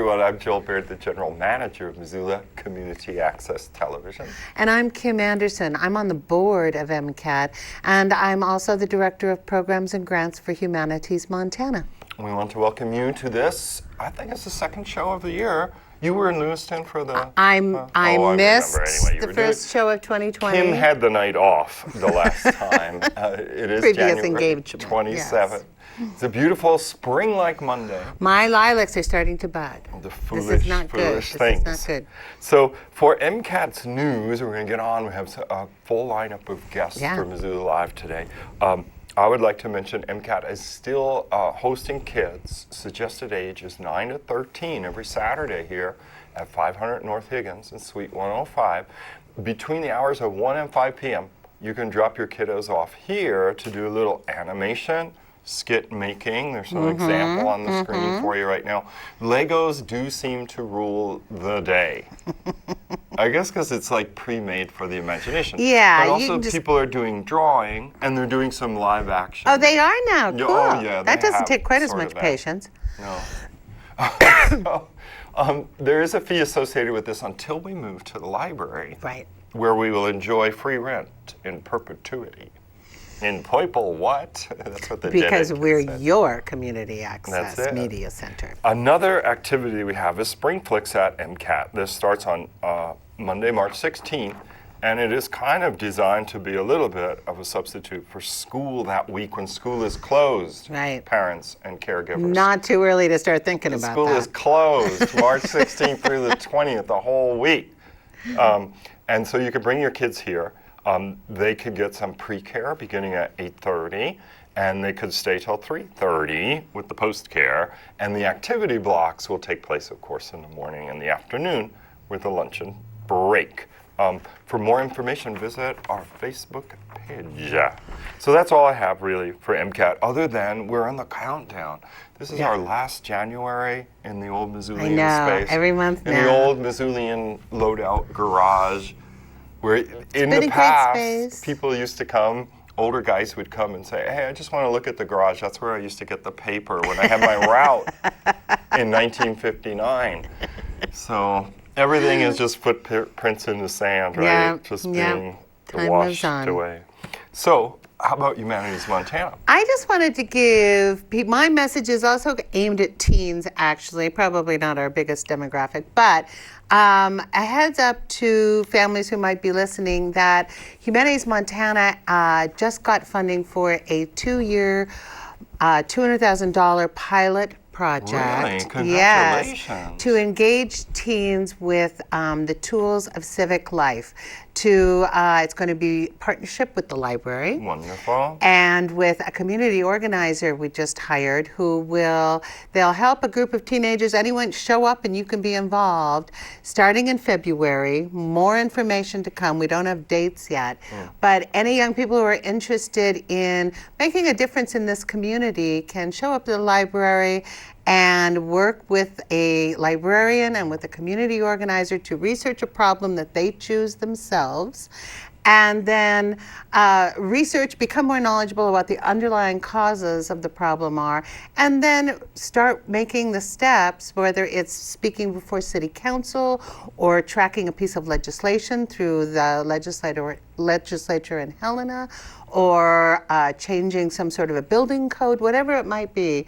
everyone. I'm Joel Baird, the General Manager of Missoula Community Access Television. And I'm Kim Anderson. I'm on the board of MCAT, and I'm also the Director of Programs and Grants for Humanities Montana. We want to welcome you to this, I think it's the second show of the year. You were in Lewiston for the... I missed the first show of 2020. Kim had the night off the last time. It is Previous January engagement, 27th. yes. It's a beautiful spring-like Monday. My lilacs are starting to bud. The foolish, this is not foolish good. things. This is not good. So for MCAT's news, we're going to get on. We have a full lineup of guests for Missoula Live today. I would like to mention MCAT is still hosting kids. Suggested age is 9 to 13 every Saturday here at 500 North Higgins in Suite 105. Between the hours of 1 and 5 p.m., you can drop your kiddos off here to do a little animation, skit making. There's some example on the screen for you right now. Legos do seem to rule the day. I guess because it's like pre-made for the imagination. Yeah. But also people are doing drawing and they're doing some live action. Oh, they are now. Cool. Oh, yeah. That doesn't take quite as much patience. No. There is a fee associated with this until we move to the library. Right. Where we will enjoy free rent in perpetuity. In Poiple, what? That's what the Because we're said. Your community access media center. Another activity we have is Spring Flicks at MCAT. This starts on Monday, March 16th, and it is kind of designed to be a little bit of a substitute for school that week when school is closed. Right. Parents and caregivers. Not too early to start thinking about school that. Is closed March 16th through the 20th, the whole week. And so you could bring your kids here. They could get some pre-care beginning at 8:30, and they could stay till 3:30 with the post-care. And the activity blocks will take place, of course, in the morning and the afternoon with a luncheon break. For more information, visit our Facebook page. So that's all I have really for MCAT, other than we're on the countdown. This is our last January in the old Missoulian space. Every month now. In the old Missoulian loadout garage. Where in the past, people used to come, older guys would come and say, hey, I just want to look at the garage. That's where I used to get the paper when I had my route in 1959. So everything is just footprints in the sand, right? Yeah, just being Time washed moves on. away. So how about Humanities Montana? I just wanted to give, my message is also aimed at teens, actually, probably not our biggest demographic, but a heads up to families who might be listening that Humanities Montana just got funding for a 2-year, $200,000 pilot project. Really? Congratulations. Yes, to engage teens with the tools of civic life. It's going to be partnership with the library. Wonderful. And with a community organizer we just hired they'll help a group of teenagers, anyone show up and you can be involved, starting in February. More information to come. We don't have dates yet. But any young people who are interested in making a difference in this community can show up to the library and work with a librarian and with a community organizer to research a problem that they choose themselves, and then become more knowledgeable about the underlying causes of the problem and then start making the steps, whether it's speaking before city council or tracking a piece of legislation through the legislature in Helena, or changing some sort of a building code, whatever it might be.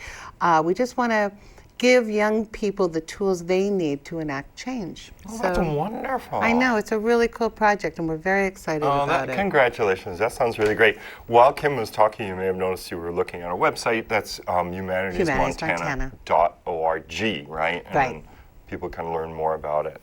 We just want to give young people the tools they need to enact change. Oh, that's wonderful. I know, it's a really cool project and we're very excited about it. Congratulations, that sounds really great. While Kim was talking, you may have noticed you were looking at our website. That's humanitiesmontana.org, right? And people can learn more about it.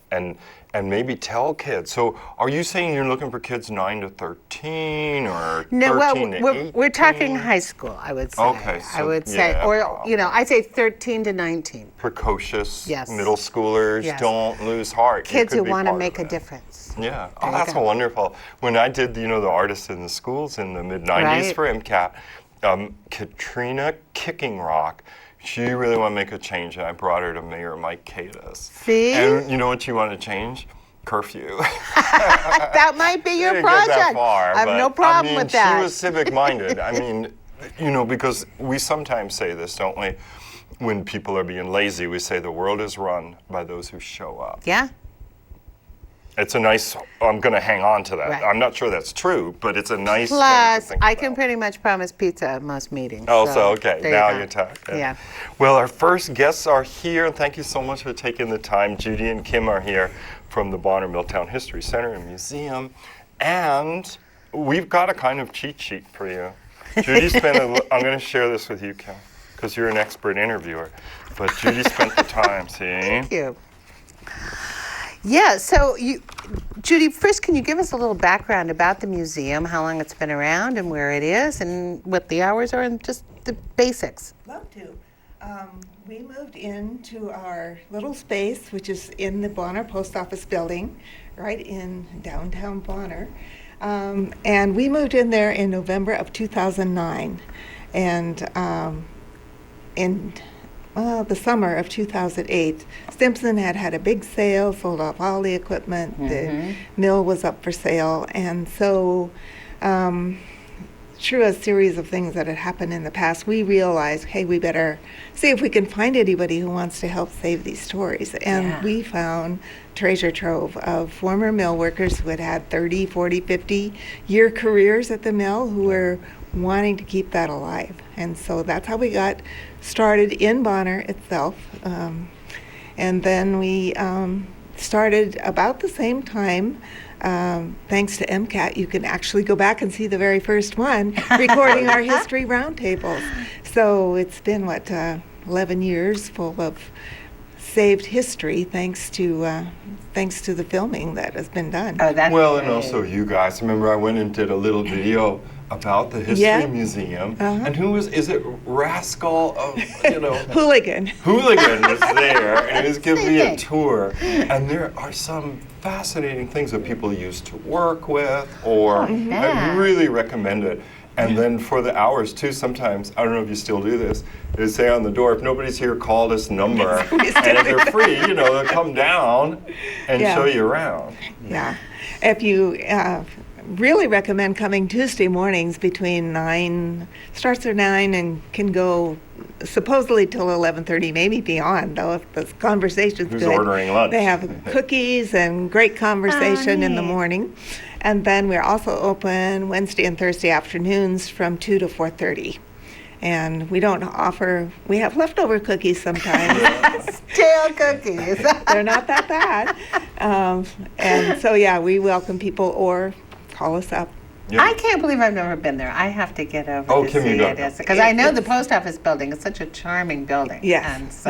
And maybe tell kids. So are you saying you're looking for kids 9 to 13 or 13 to 18? We're talking high school, I would say. Okay. So, I would say, I'd say 13 to 19. Precocious middle schoolers, don't lose heart. Kids who want to make a difference. Yeah. Oh, that's wonderful. When I did, the Artists in the Schools in the mid-90s for MCAT, Katrina Kicking Rock, she really wanted to make a change, and I brought her to Mayor Mike Cadis. See? And you know what you want to change? Curfew. That might be your project. Get that far, I have no problem with that. She was civic-minded. I mean, because we sometimes say this, don't we? when people are being lazy, we say the world is run by those who show up. Yeah. It's a nice, I'm going to hang on to that. Right. I'm not sure that's true, but it's a nice thing to Plus, think I about. can pretty much promise pizza at most meetings. Oh, so so okay, there now you go. you're talking. Yeah. Well, our first guests are here, and thank you so much for taking the time. Judy and Kim are here from the Bonner Milltown History Center and Museum, and we've got a kind of cheat sheet for you. Judy spent, I'm going to share this with you, Kim, because you're an expert interviewer, but Judy spent the time, see? Thank you. Yeah, so Judy, first can you give us a little background about the museum, how long it's been around and where it is and what the hours are and just the basics? Love to. We moved into our little space, which is in the Bonner Post Office building, right in downtown Bonner. And we moved in there in November of 2009. And in the summer of 2008, Stimson had a big sale, sold off all the equipment. The mill was up for sale. And so through a series of things that had happened in the past, we realized, hey, we better see if we can find anybody who wants to help save these stories. And we found treasure trove of former mill workers who had 30, 40, 50-year careers at the mill who were wanting to keep that alive. And so that's how we got started in Bonner itself. And then we started about the same time. Thanks to MCAT, you can actually go back and see the very first one, recording our history roundtables. So it's been, 11 years full of saved history thanks to the filming that has been done. Oh, that's Well, great. and also you guys, remember I went and did a little video about the History Museum, and is it Rascal of, Hooligan. Hooligan was there, and he was giving me a tour, and there are some fascinating things that people used to work with, or I really recommend it. And then for the hours too, sometimes, I don't know if you still do this, they say on the door, if nobody's here, call this number. And if they're free, they'll come down and show you around. Yeah. If you really recommend coming Tuesday mornings between 9, starts at 9 and can go supposedly till 11:30, maybe beyond, though, if the conversation's Who's good. ordering lunch? They have cookies and great conversation in the morning. And then we're also open Wednesday and Thursday afternoons from 2 to 4:30. And we have leftover cookies sometimes. Stale cookies. They're not that bad. And so, we welcome people or call us up. Yeah. I can't believe I've never been there. I have to get over to Kim, see you got it. Because I know the post office building is such a charming building. Yes. And so,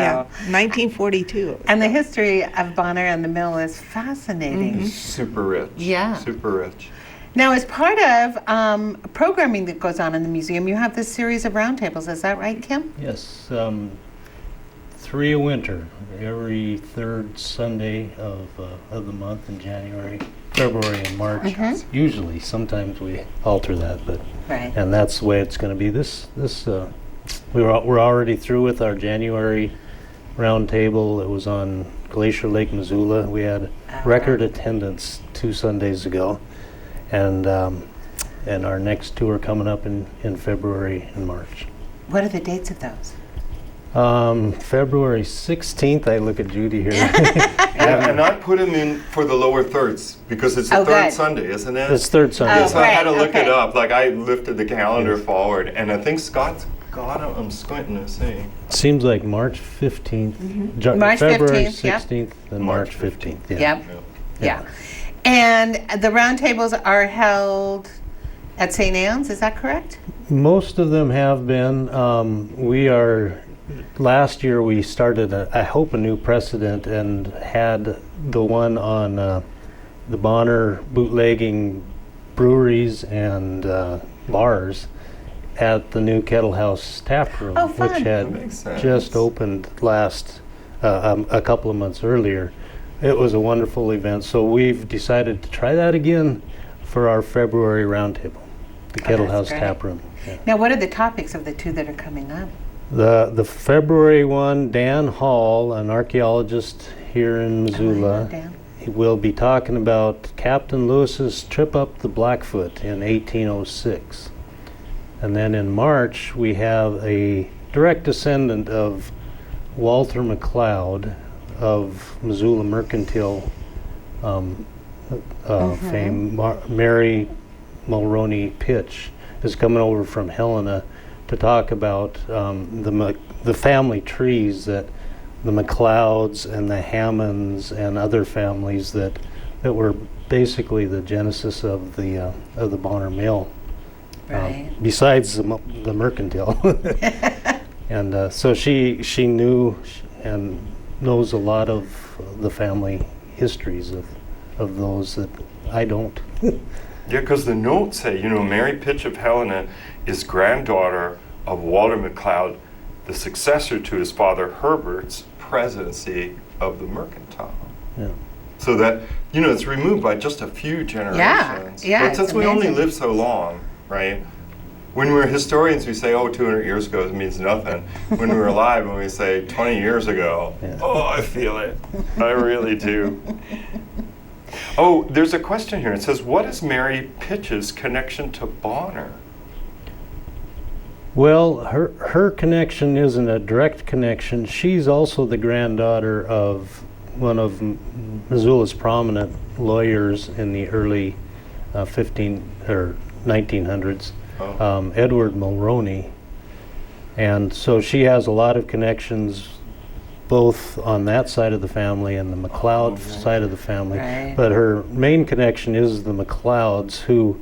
1942. and the history of Bonner and the mill is fascinating. Super rich. Yeah. Super rich. Now, as part of programming that goes on in the museum, you have this series of roundtables. Is that right, Kim? Yes, 3 a winter, every third Sunday of the month in January, February, and March. Usually, sometimes we alter that, but Right. and that's the way it's going to be. We're already through with our January roundtable. It was on Glacier Lake, Missoula. We had record attendance 2 Sundays ago. And our next 2 are coming up in February and March. What are the dates of those? February 16th, I look at Judy here. And I put them in for the lower thirds because it's the Oh, third good. Sunday, isn't it? It's third Sunday. So I had to look okay. it up. Like I lifted the calendar forward, and I think Scott's got them. I'm squinting to see. Seems like March 15th. March February 15th, yep. 16th and March 15th. Yeah. Yep. Yeah. And the roundtables are held at St. Anne's, is that correct? Most of them have been. Last year we started, I hope, a new precedent and had the one on the Bonner bootlegging breweries and bars at the new Kettle House tap room, Oh, fun. which That had makes sense. just opened a couple of months earlier. It was a wonderful event, so we've decided to try that again for our February roundtable, the Kettle that's House great. tap room. Yeah. Now, what are the topics of the 2 that are coming up? The February one, Dan Hall, an archaeologist here in Missoula, Dan. he will be talking about Captain Lewis's trip up the Blackfoot in 1806. And then in March, we have a direct descendant of Walter McLeod of Missoula Mercantile fame, Mary Mulroney Pitch, is coming over from Helena to talk about the family trees that the McLeods and the Hammonds and other families that were basically the genesis of the Bonner Mill. Right. Besides the Mercantile. And so she knew and knows a lot of the family histories of those that I don't. Yeah, because the notes say, Mary Pitch of Helena is granddaughter of Walter McLeod, the successor to his father Herbert's presidency of the Mercantile. Yeah. So that, it's removed by just a few generations. Yeah, but since we only live so long, right? When we're historians, we say, 200 years ago it means nothing. When we're alive, when we say 20 years ago, I feel it. I really do. Oh, there's a question here. It says, what is Mary Pitch's connection to Bonner? Well, her connection isn't a direct connection. She's also the granddaughter of one of Missoula's prominent lawyers in the early 1900s, Edward Mulroney. And so she has a lot of connections both on that side of the family and the McLeod side of the family. Right. But her main connection is the McLeods, who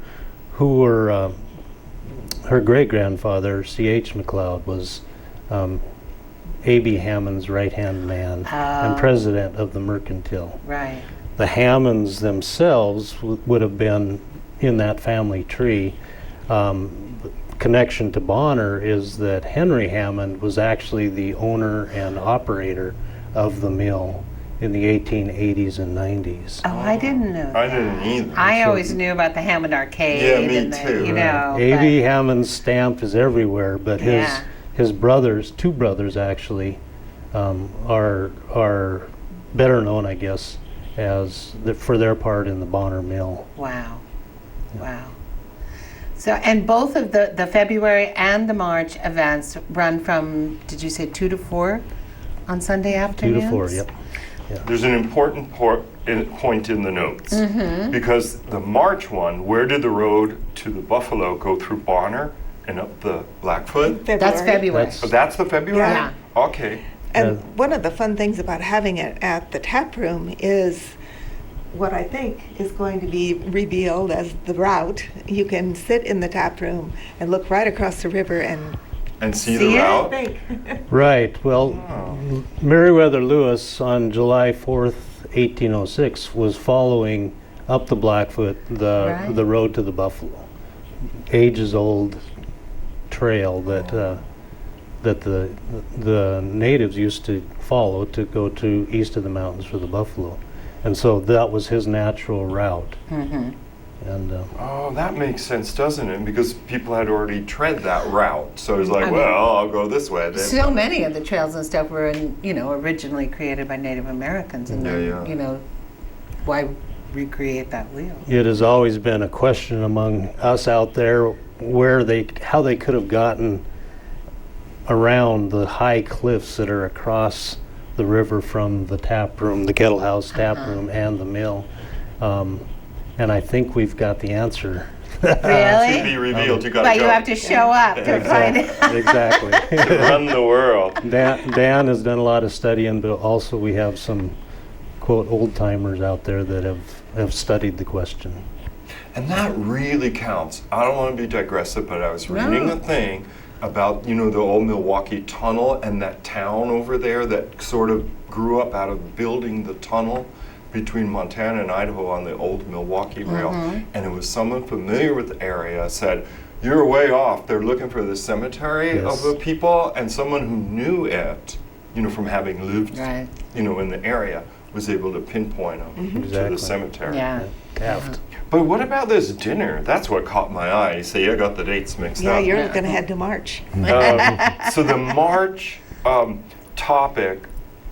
were her great-grandfather, C.H. McLeod, was A.B. Hammond's right-hand man and president of the Mercantile. Right. The Hammonds themselves would have been in that family tree. Connection to Bonner is that Henry Hammond was actually the owner and operator of the mill in the 1880s and 90s. Oh, I didn't know I that. didn't either. I always knew about the Hammond Arcade. Yeah, me and too. A.B. Hammond's stamp is everywhere, but his brothers, two brothers actually, are better known, I guess, as for their part in the Bonner Mill. Wow. Wow. So, and both of the February and the March events run from, did you say 2 to 4 on Sunday afternoons? 2 to 4, yep. Yeah. There's an important point in the notes. Because the March one, where did the road to the Buffalo go through Bonner and up the Blackfoot? That's February. That's the February? Yeah. Okay. And one of the fun things about having it at the tap room is what I think is going to be revealed as the route. You can sit in the tap room and look right across the river and see the route? Right. Well, Meriwether Lewis on July 4th, 1806, was following up the Blackfoot, the road to the Buffalo, ages-old trail that the natives used to follow to go to east of the mountains for the buffalo. And so that was his natural route. And that makes sense, doesn't it? Because people had already tread that route. So it's like, I'll go this way. So many of the trails and stuff were, originally created by Native Americans. And then, why recreate that wheel? It has always been a question among us out there how they could have gotten around the high cliffs that are across the river from the tap room, the kettle house tap room, and the mill. And I think we've got the answer. Really? To be revealed, you got to But go. you have to show up to find it. Exactly. To run the world. Dan has done a lot of studying, but also we have some, quote, old-timers out there that have studied the question. And that really counts. I don't want to be digressive, but I was reading a thing about, the old Milwaukee Tunnel and that town over there that sort of grew up out of building the tunnel between Montana and Idaho on the old Milwaukee Rail. And it was someone familiar with the area said, you're way off. They're looking for the cemetery of the people, and someone who knew it, from having lived, in the area, was able to pinpoint them to the cemetery. Yeah. Taft. But what about this dinner? That's what caught my eye. You say I got the dates mixed up. Yeah, you're going to head to March. So the March topic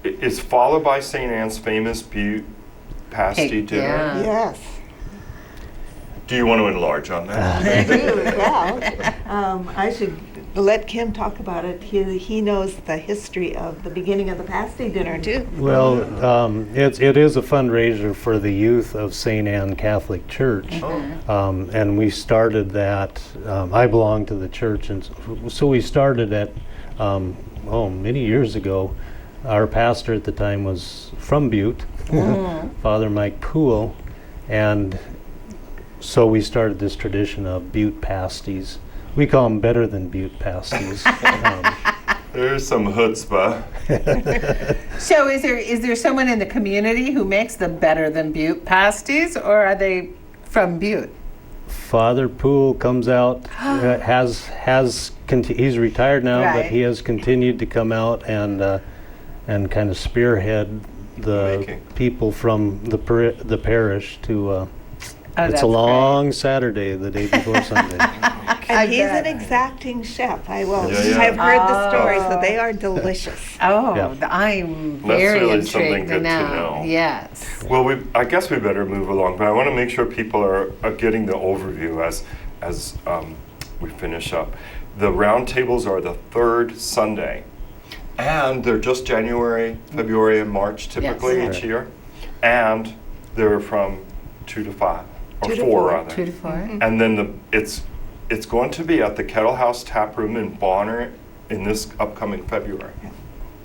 is followed by St. Anne's famous Butte pasty dinner. Yeah. Yes. Do you want to enlarge on that? I do as well. I should let Kim talk about it. He knows the history of the beginning of the pasty dinner too. Well, it is a fundraiser for the youth of St. Anne Catholic Church. And we started that, I belong to the church, and so we started at, many years ago. Our pastor at the time was from Butte, Father Mike Poole, and so we started this tradition of Butte pasties. We call them better than Butte pasties. There's some chutzpah. So is there someone in the community who makes the better than Butte pasties, or are they from Butte? Father Poole comes out, he's retired now, but he has continued to come out and kind of spearhead the people from the parish to. It's a long Saturday, the day before Sunday. And he's an exacting chef. I've heard the story, so they are delicious. I'm very really intrigued something good to now. know. Yes. Well, I guess we better move along, but I want to make sure people are getting the overview as we finish up. The roundtables are the third Sunday, and they're just January, February, and March typically each year, and they're from 2 to 5. Or 4 rather. 2 to 4. And then it's going to be at the Kettle House Tap Room in Bonner in this upcoming February.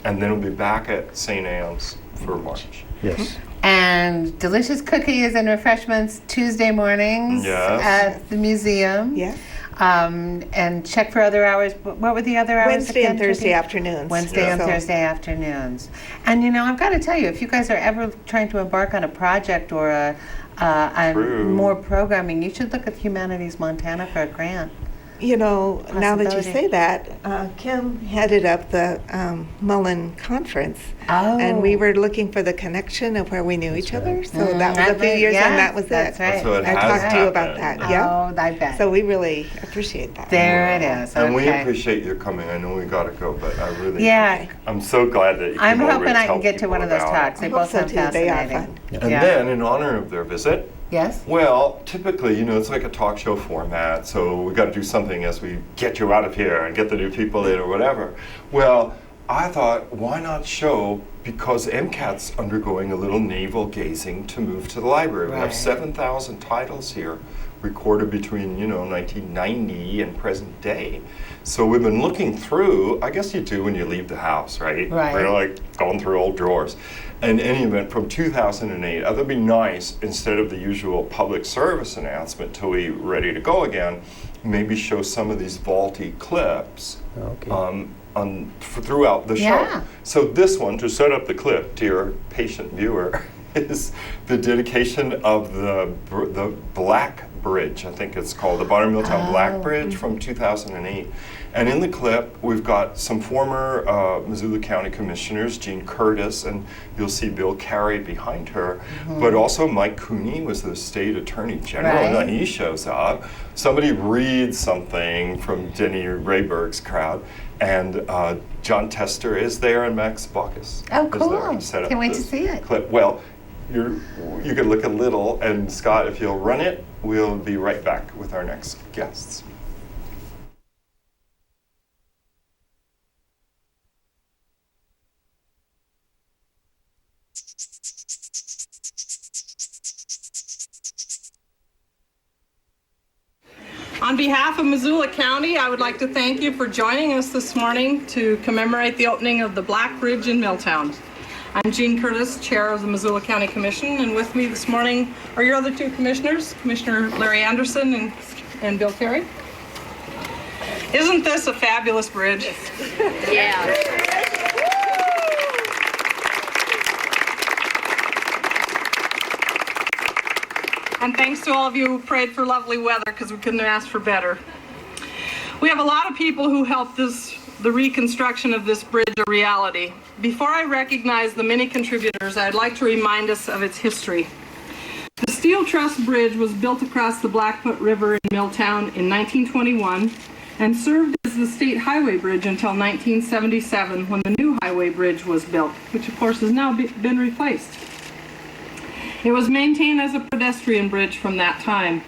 And then it'll be back at St. Anne's for March. Yes. And delicious cookies and refreshments Tuesday mornings at the museum. Yes. And check for other hours. What were the other hours? Wednesday and Thursday afternoons. Wednesday and Thursday afternoons. And I've got to tell you, if you guys are ever trying to embark on a project or more programming, you should look at Humanities Montana for a grant. Now that you say that, Kim headed up the Mullen Conference, and we were looking for the connection of where we knew each other. So that was a few years, and that was that's it. Right. So I talked to you about that. Oh, I bet. So we really appreciate that. There it is. And we appreciate your coming. I know we got to go, but I really I'm so glad that you I'm came over hoping and I can helped get to one of those people talks. out. They both sound fascinating. They are fun. And then, in honor of their visit, Yes? well, typically, it's like a talk show format, so we got to do something as we get you out of here and get the new people in or whatever. Well, I thought, why not show, because MCAT's undergoing a little navel gazing to move to the library. We have 7,000 titles here recorded between, 1990 and present day. So we've been looking through, I guess you do when you leave the house, right? We're like going through old drawers. In any event, from 2008, it'd be nice, instead of the usual public service announcement till we're ready to go again, maybe show some of these vaulty clips throughout the show. So this one, to set up the clip, dear patient viewer, is the dedication of the Black Bridge, I think it's called, the Bonner Milltown Black Bridge from 2008. And in the clip, we've got some former Missoula County Commissioners, Jean Curtis, and you'll see Bill Carey behind her, but also Mike Cooney was the state attorney general, and he shows up. Somebody reads something from Denny Rayberg's crowd, and John Tester is there, and Max Baucus is there. Can't wait to see it. Clip. Well, you could look a little, and Scott, if you'll run it, we'll be right back with our next guests. On behalf of Missoula County, I would like to thank you for joining us this morning to commemorate the opening of the Black Bridge in Milltown. I'm Jean Curtis, Chair of the Missoula County Commission, and with me this morning are your other two commissioners, Commissioner Larry Anderson and Bill Carey. Isn't this a fabulous bridge? Yeah. And thanks to all of you who prayed for lovely weather, because we couldn't have asked for better. We have a lot of people who helped the reconstruction of this bridge a reality. Before I recognize the many contributors, I'd like to remind us of its history. The Steel Truss Bridge was built across the Blackfoot River in Milltown in 1921 and served as the state highway bridge until 1977, when the new highway bridge was built, which of course has now been replaced. It was maintained as a pedestrian bridge from that time.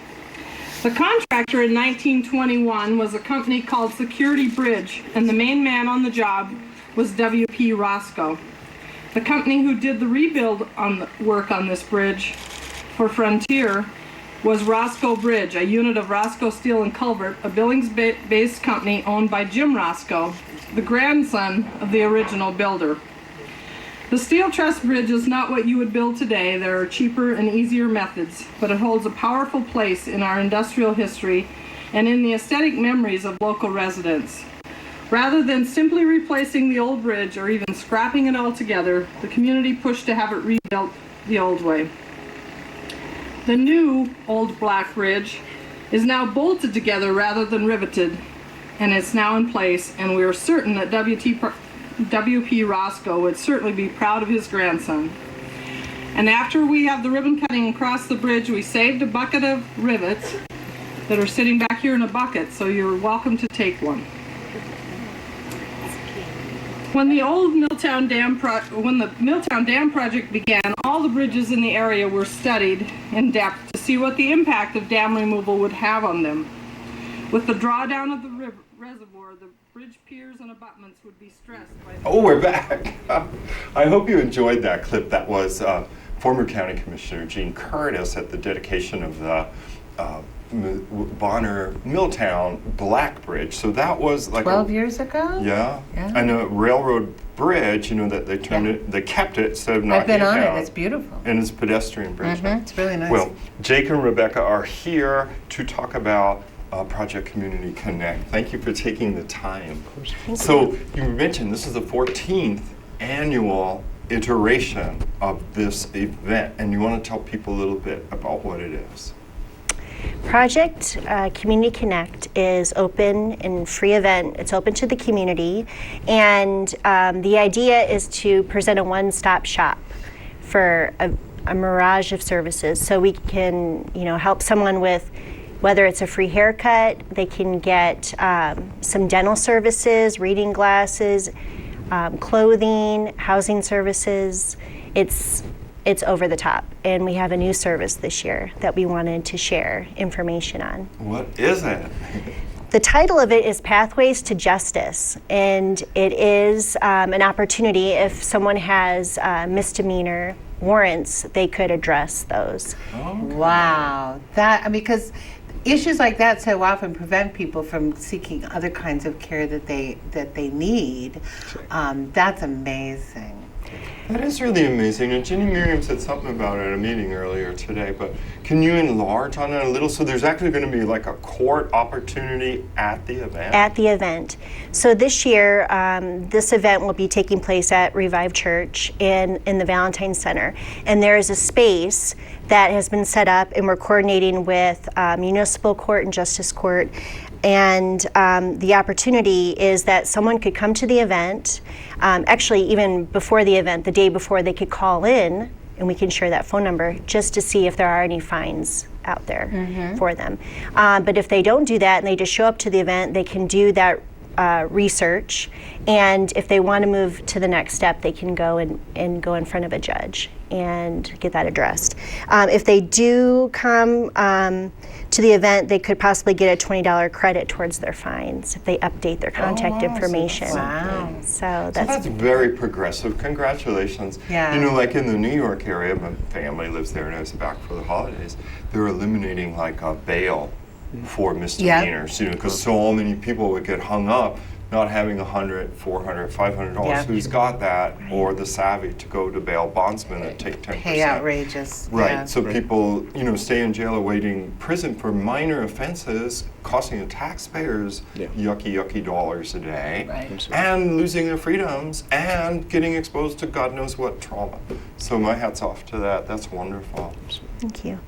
The contractor in 1921 was a company called Security Bridge, and the main man on the job was W.P. Roscoe. The company who did the rebuild work on this bridge for Frontier was Roscoe Bridge, a unit of Roscoe Steel and Culvert, a Billings-based company owned by Jim Roscoe, the grandson of the original builder. The steel truss bridge is not what you would build today. There are cheaper and easier methods, but it holds a powerful place in our industrial history and in the aesthetic memories of local residents. Rather than simply replacing the old bridge or even scrapping it altogether, the community pushed to have it rebuilt the old way. The new Old Black Bridge is now bolted together rather than riveted, and it's now in place, and we are certain that W.P. Roscoe would certainly be proud of his grandson. And after we have the ribbon cutting across the bridge, we saved a bucket of rivets that are sitting back here in a bucket, so you're welcome to take one. When the Milltown Dam project began, all the bridges in the area were studied in depth to see what the impact of dam removal would have on them. With the drawdown of the reservoir, the bridge piers and abutments would be stressed by... Oh, we're back. I hope you enjoyed that clip. That was former County Commissioner Gene Curtis at the dedication of the Bonner Milltown Black Bridge. So that was like 12 years ago? Yeah. And a railroad bridge, you know, that they turned it, they kept it instead of knocking I've been it on down. it. It's beautiful. And it's a pedestrian bridge now. It's really nice. Well, Jake and Rebecca are here to talk about Project Community Connect. Thank you for taking the time. So you mentioned this is the 14th annual iteration of this event, and you want to tell people a little bit about what it is. Project Community Connect is open and free event. It's open to the community, and the idea is to present a one-stop shop for a mirage of services. So we can, help someone with whether it's a free haircut, they can get some dental services, reading glasses, clothing, housing services. It's over the top, and we have a new service this year that we wanted to share information on. What is it? The title of it is Pathways to Justice, and it is an opportunity if someone has misdemeanor warrants, they could address those. Okay. Wow. Because issues like that so often prevent people from seeking other kinds of care that they need. That's amazing. That is really amazing. And Jenny Miriam said something about it at a meeting earlier today, but can you enlarge on it a little? So there's actually going to be like a court opportunity at the event? At the event. So this year, this event will be taking place at Revive Church in the Valentine Center. And there is a space that has been set up, and we're coordinating with Municipal Court and Justice Court. And the opportunity is that someone could come to the event, actually even before the event, the day before, they could call in, and we can share that phone number just to see if there are any fines out there for them. But if they don't do that and they just show up to the event, they can do that research, and if they want to move to the next step, they can go and go in front of a judge and get that addressed. If they do come to the event, they could possibly get a $20 credit towards their fines if they update their contact information. Wow. So that's very progressive. Congratulations. Yeah. Like in the New York area, my family lives there and I was back for the holidays, they're eliminating like a bail for misdemeanors, because so many people would get hung up not having $100, $400, $500. Yeah. Who's got that, or the savvy to go to bail bondsmen and take 10%? Pay outrageous. Right. Yeah. So people, stay in jail awaiting prison for minor offenses, costing the taxpayers yucky dollars a day, and losing their freedoms and getting exposed to God knows what trauma. So my hat's off to that. That's wonderful. Thank you.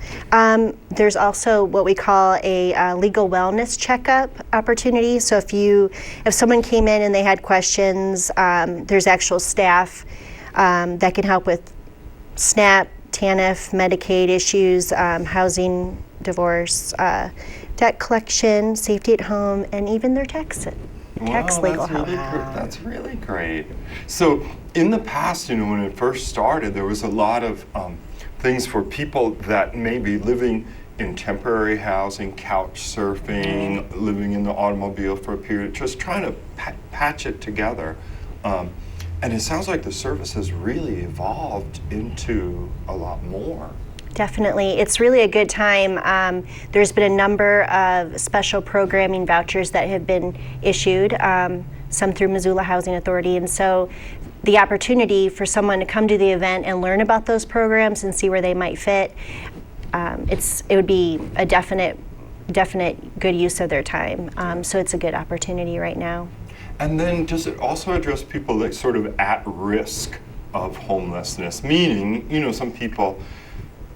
There's also what we call a legal wellness checkup opportunity. So if someone came in and they had questions, there's actual staff that can help with SNAP, TANF, Medicaid issues, housing, divorce, debt collection, safety at home, and even their tax legal help. That's really great. So in the past, when it first started, there was a lot of things for people that may be living in temporary housing, couch surfing, living in the automobile for a period, just trying to patch it together. And it sounds like the service has really evolved into a lot more. Definitely. It's really a good time. There's been a number of special programming vouchers that have been issued, some through Missoula Housing Authority. And so the opportunity for someone to come to the event and learn about those programs and see where they might fit, it would be a definite good use of their time. So it's a good opportunity right now. And then does it also address people that sort of at risk of homelessness? Meaning, you know, some people,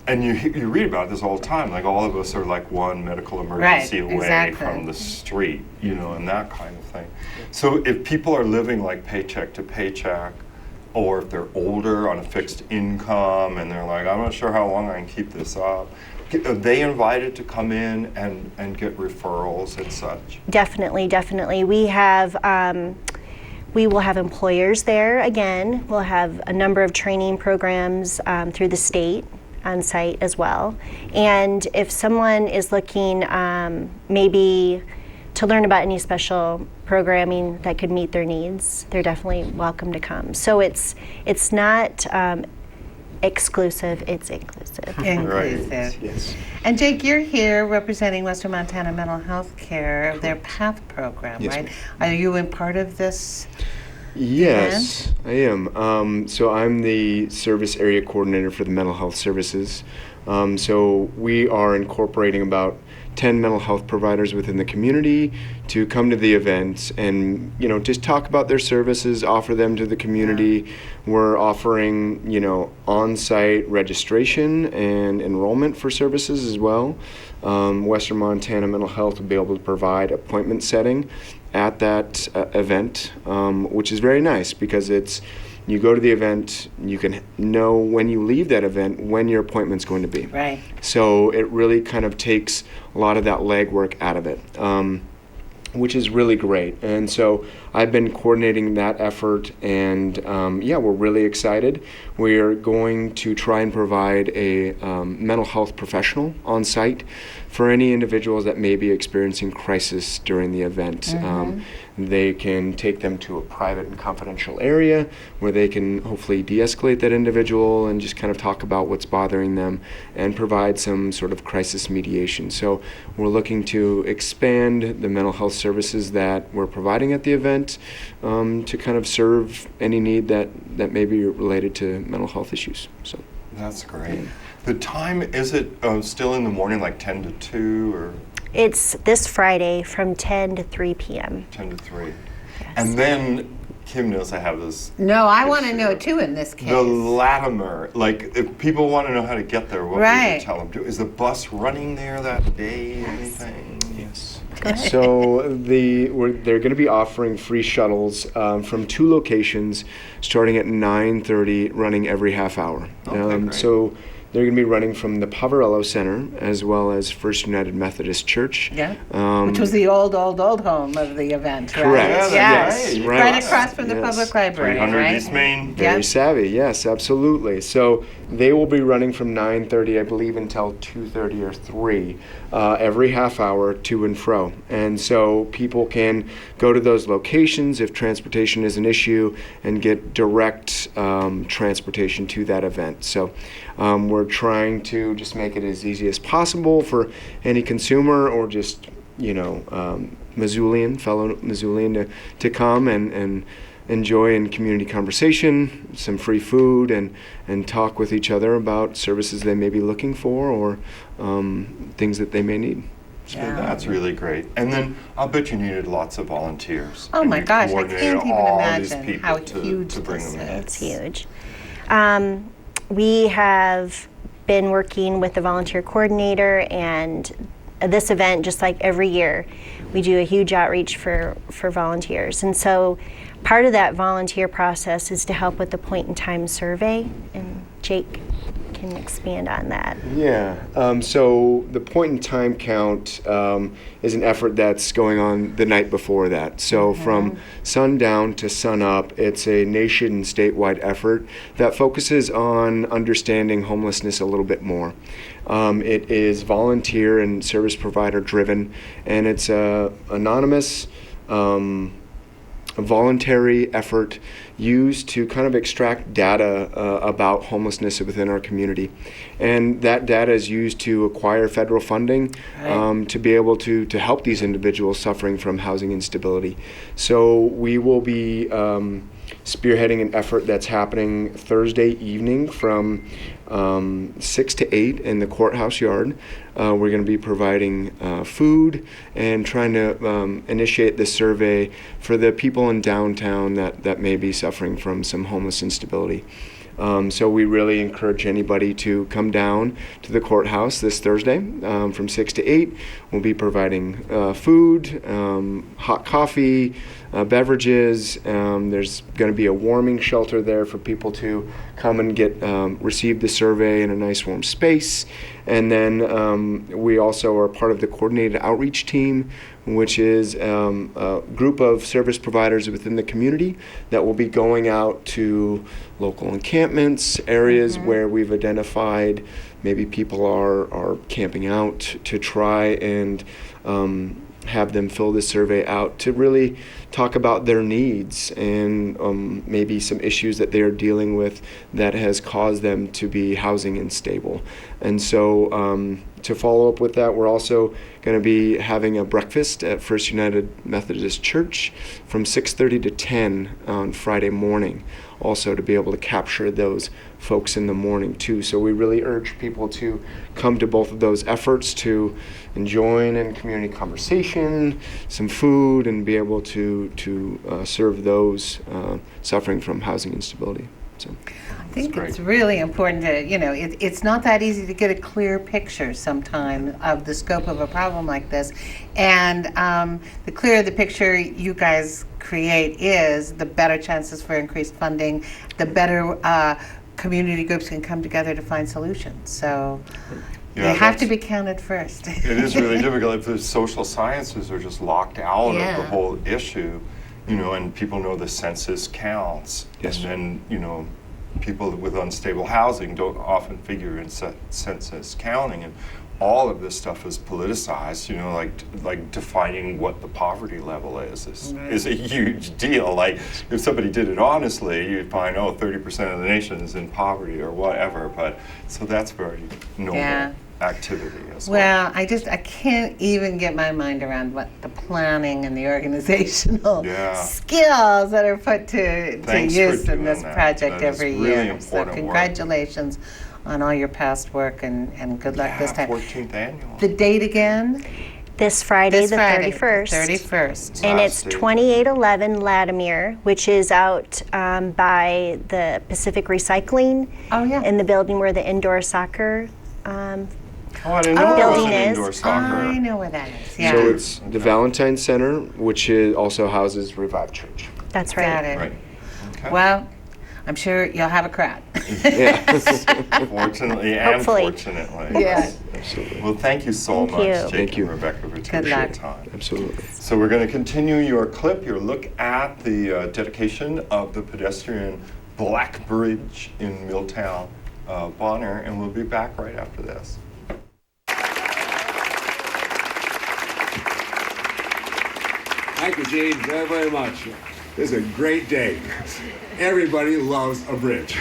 and you read about this all the time, like all of us are like one medical emergency away from the street, you know, and that kind of thing. So if people are living like paycheck to paycheck, or if they're older on a fixed income and they're like, I'm not sure how long I can keep this up, are they invited to come in and get referrals and such? Definitely. We will have employers there again. We'll have a number of training programs through the state on site as well. And if someone is looking maybe to learn about any special programming that could meet their needs, they're definitely welcome to come. So it's not exclusive, it's inclusive. Inclusive. Right. Yes. And Jake, you're here representing Western Montana Mental Health Care, their PATH program, Yes, right? ma'am. Are you in part of this? Yes, I am. So I'm the service area coordinator for the mental health services. So we are incorporating about 10 mental health providers within the community to come to the event and, you know, just talk about their services, offer them to the community. Yeah. We're offering, you know, on-site registration and enrollment for services as well. Western Montana Mental Health will be able to provide appointment setting at that event, which is very nice because you go to the event, you can know when you leave that event when your appointment's going to be. Right. So it really kind of takes a lot of that legwork out of it, which is really great. And so I've been coordinating that effort, and we're really excited. We're going to try and provide a mental health professional on site for any individuals that may be experiencing crisis during the event. Mm-hmm. They can take them to a private and confidential area where they can hopefully de-escalate that individual and just kind of talk about what's bothering them and provide some sort of crisis mediation. So we're looking to expand the mental health services that we're providing at the event to kind of serve any need that may be related to mental health issues. So that's great. The time, is it still in the morning, like 10 to 2 or? It's this Friday from 10 to 3 p.m. 10 to 3. Yes. And then Kim knows I have this. No, I want to know too in this case. The Latimer, like if people want to know how to get there, what would you tell them? Is the bus running there that day? Anything? Yes. So they're going to be offering free shuttles from 2 locations, starting at 9:30, running every half hour. Great. So they're going to be running from the Poverello Center as well as First United Methodist Church. Yeah. Which was the old home of the event, right? Correct. Yes. Right. Right across from the public library, 300 right? East Main. Very savvy, yes, absolutely. So they will be running from 9:30, I believe, until 2:30 or 3, every half hour to and fro. And so people can go to those locations if transportation is an issue and get direct transportation to that event. So we're trying to just make it as easy as possible for any consumer or just, you know, fellow Missoulian to come and enjoy in community conversation, some free food, and talk with each other about services they may be looking for or things that they may need. So that's really great. And then I'll bet you needed lots of volunteers. Oh my you gosh, I coordinated can't even all these imagine people how to huge bring this them in. It's huge. We have been working with the volunteer coordinator, and this event, just like every year, we do a huge outreach for volunteers. And so part of that volunteer process is to help with the point in time survey. And Jake can expand on that. Yeah, so the point in time count is an effort that's going on the night before that. So from sundown to sunup, it's a nation and statewide effort that focuses on understanding homelessness a little bit more. It is volunteer and service provider driven, and it's a anonymous, a voluntary effort used to kind of extract data about homelessness within our community. And that data is used to acquire federal funding to be able to help these individuals suffering from housing instability. So we will be spearheading an effort that's happening Thursday evening from 6 to 8 in the courthouse yard. We're going to be providing food and trying to initiate this survey for the people in downtown that may be suffering from some homeless instability. So we really encourage anybody to come down to the courthouse this Thursday from 6 to 8. We'll be providing food, hot coffee, beverages. There's going to be a warming shelter there for people to come and get receive the survey in a nice warm space. And then we also are part of the coordinated outreach team, which is a group of service providers within the community that will be going out to local encampments, areas where we've identified maybe people are camping out, to try and have them fill the survey out to really talk about their needs and maybe some issues that they are dealing with that has caused them to be housing unstable. And so to follow up with that, we're also going to be having a breakfast at First United Methodist Church from 6:30 to 10 on Friday morning, also to be able to capture those folks in the morning too. So we really urge people to come to both of those efforts to join in community conversation, some food, and be able to serve those suffering from housing instability. So I think it's really important to, it's not that easy to get a clear picture sometimes of the scope of a problem like this. And the clearer the picture you guys create is, the better chances for increased funding, the better community groups can come together to find solutions. So they have to be counted first. It is really difficult if the social sciences are just locked out of the whole issue, and people know the census counts. Yes. And then, people with unstable housing don't often figure in census counting, and all of this stuff is politicized. Like defining what the poverty level is a huge deal. Like if somebody did it honestly, you'd find 30% of the nation is in poverty or whatever. But so that's very normal activity as well. Well, I can't even get my mind around what the planning and the organizational skills that are put to use in this project every year. So congratulations on all your past work and good luck this time. 14th annual. The date again? This Friday, the 31st. 31st. And it's 2811 Latimer, which is out by the Pacific Recycling. Oh, yeah. In the building where the indoor soccer I didn't know there was building an is. indoor soccer. I know where that is. Yeah. So it's the Valentine Center, which also houses Revive Church. That's Got right. it. Right. Okay. Well, I'm sure you'll have a crowd. Fortunately and Hopefully. fortunately. Yeah. Absolutely. Well, thank you so Thank much, you. Jake Thank you. and Rebecca, for taking Good luck. your time. Absolutely. So we're going to continue your clip, your look at the dedication of the pedestrian Black Bridge in Milltown, Bonner, and we'll be back right after this. Thank you, Gene, very, very much. This is a great day. Everybody loves a bridge.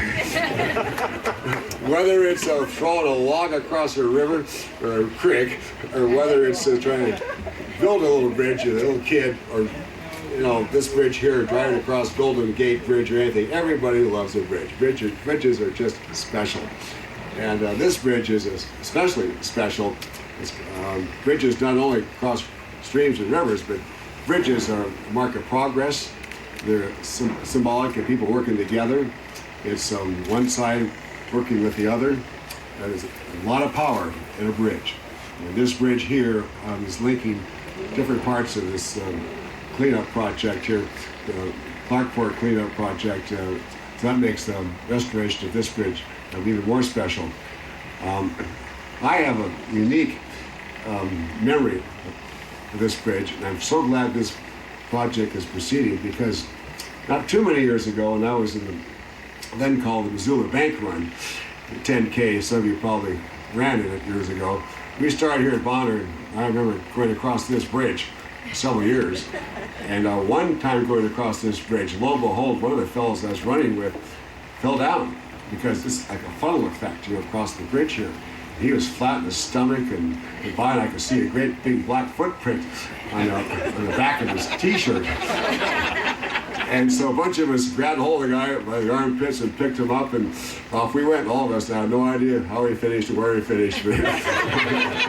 Whether it's throwing a log across a river or a creek, or whether it's trying to build a little bridge with a little kid, or this bridge here, driving across Golden Gate Bridge or anything, everybody loves a bridge. Bridges are just special. And this bridge is especially special. Bridges not only cross streams and rivers, but bridges are a mark of progress. They're symbolic of people working together. It's one side working with the other. There's a lot of power in a bridge. And this bridge here is linking different parts of this cleanup project here, the Clarkport cleanup project. So that makes the restoration of this bridge even more special. I have a unique memory of this bridge, and I'm so glad this project is proceeding, because not too many years ago, when I was in the then called the Missoula Bank Run, the 10K, some of you probably ran in it years ago. We started here at Bonner, and I remember going across this bridge for several years. And one time going across this bridge, lo and behold, one of the fellows I was running with fell down, because this is like a funnel effect, across the bridge here. He was flat in his stomach, and behind I could see a great big black footprint on the back of his t-shirt. And so a bunch of us grabbed hold of the guy by the armpits and picked him up, and off we went. All of us had no idea how he finished or where he finished. We're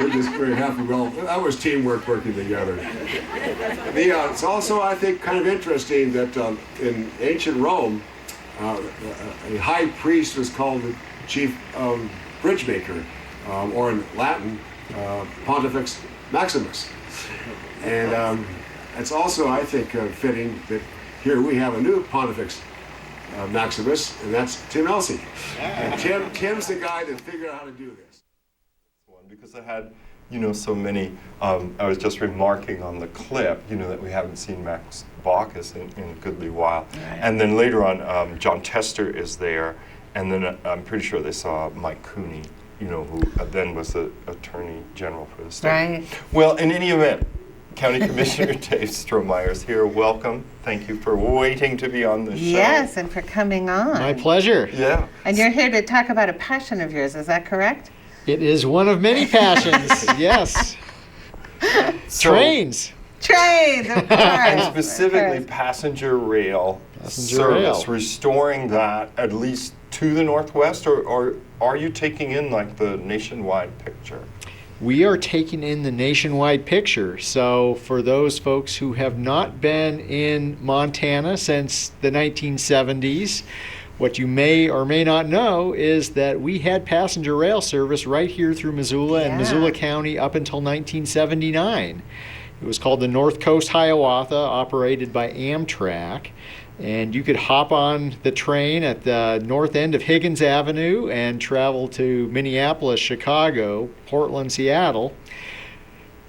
just very happy. Well, that was teamwork working together. It's also, I think, kind of interesting that in ancient Rome, a high priest was called the chief bridge maker, or in Latin, Pontifex Maximus. And it's also, I think, fitting that here we have a new Pontifex Maximus, and that's Tim Elsey. And Tim's the guy that figured out how to do this. Because I had, so many, I was just remarking on the clip, that we haven't seen Max Baucus in a goodly while. Right. And then later on, John Tester is there, and then I'm pretty sure they saw Mike Cooney, who then was the Attorney General for the state. Right. Well, in any event, County Commissioner Dave Strohmeyer is here. Welcome. Thank you for waiting to be on the show. Yes, and for coming on. My pleasure. Yeah. And you're here to talk about a passion of yours, is that correct? It is one of many passions, yes. Trains. Trains, of course. And specifically passenger rail service, restoring that at least to the Northwest, or are you taking in like the nationwide picture? We are taking in the nationwide picture. So for those folks who have not been in Montana since the 1970s, what you may or may not know is that we had passenger rail service right here through Missoula and Missoula County up until 1979. It was called the North Coast Hiawatha, operated by Amtrak. And you could hop on the train at the north end of Higgins Avenue and travel to Minneapolis, Chicago, Portland, Seattle.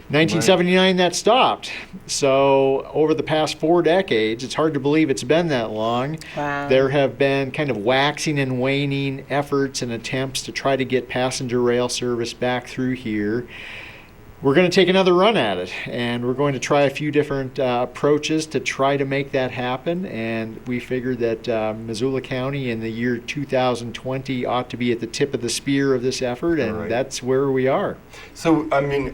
1979, that stopped. So over the past 4 decades, it's hard to believe it's been that long. Wow. There have been kind of waxing and waning efforts and attempts to try to get passenger rail service back through here. We're going to take another run at it, and we're going to try a few different approaches to try to make that happen. And we figured that Missoula County in the year 2020 ought to be at the tip of the spear of this effort, and that's where we are. So, I mean,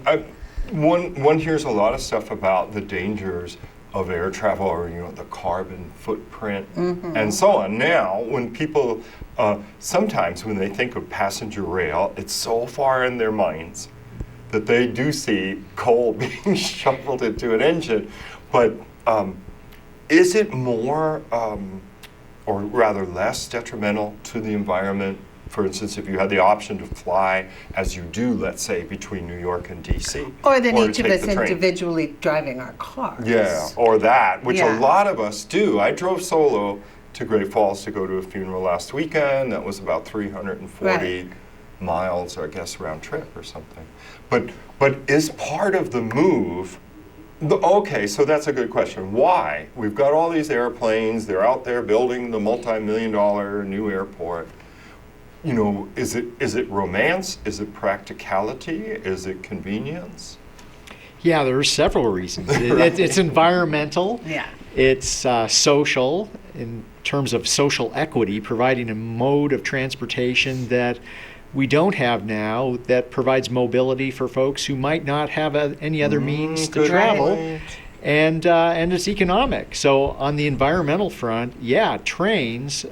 one hears a lot of stuff about the dangers of air travel, or the carbon footprint, and so on. Now, when people sometimes when they think of passenger rail, it's so far in their minds that they do see coal being shoveled into an engine. But is it more, or rather less, detrimental to the environment? For instance, if you had the option to fly, as you do, let's say, between New York and D.C. Or than each of us individually driving our cars. Yeah, or that, which a lot of us do. I drove solo to Great Falls to go to a funeral last weekend. That was about 340 miles, I guess, round trip or something. But is part of the move, okay, so that's a good question. Why? We've got all these airplanes, they're out there building the multi-million-dollar new airport. Is it romance? Is it practicality? Is it convenience? Yeah, there are several reasons. It's environmental. Yeah. It's social, in terms of social equity, providing a mode of transportation that we don't have now that provides mobility for folks who might not have any other means to travel. Right. And it's economic. So on the environmental front, trains,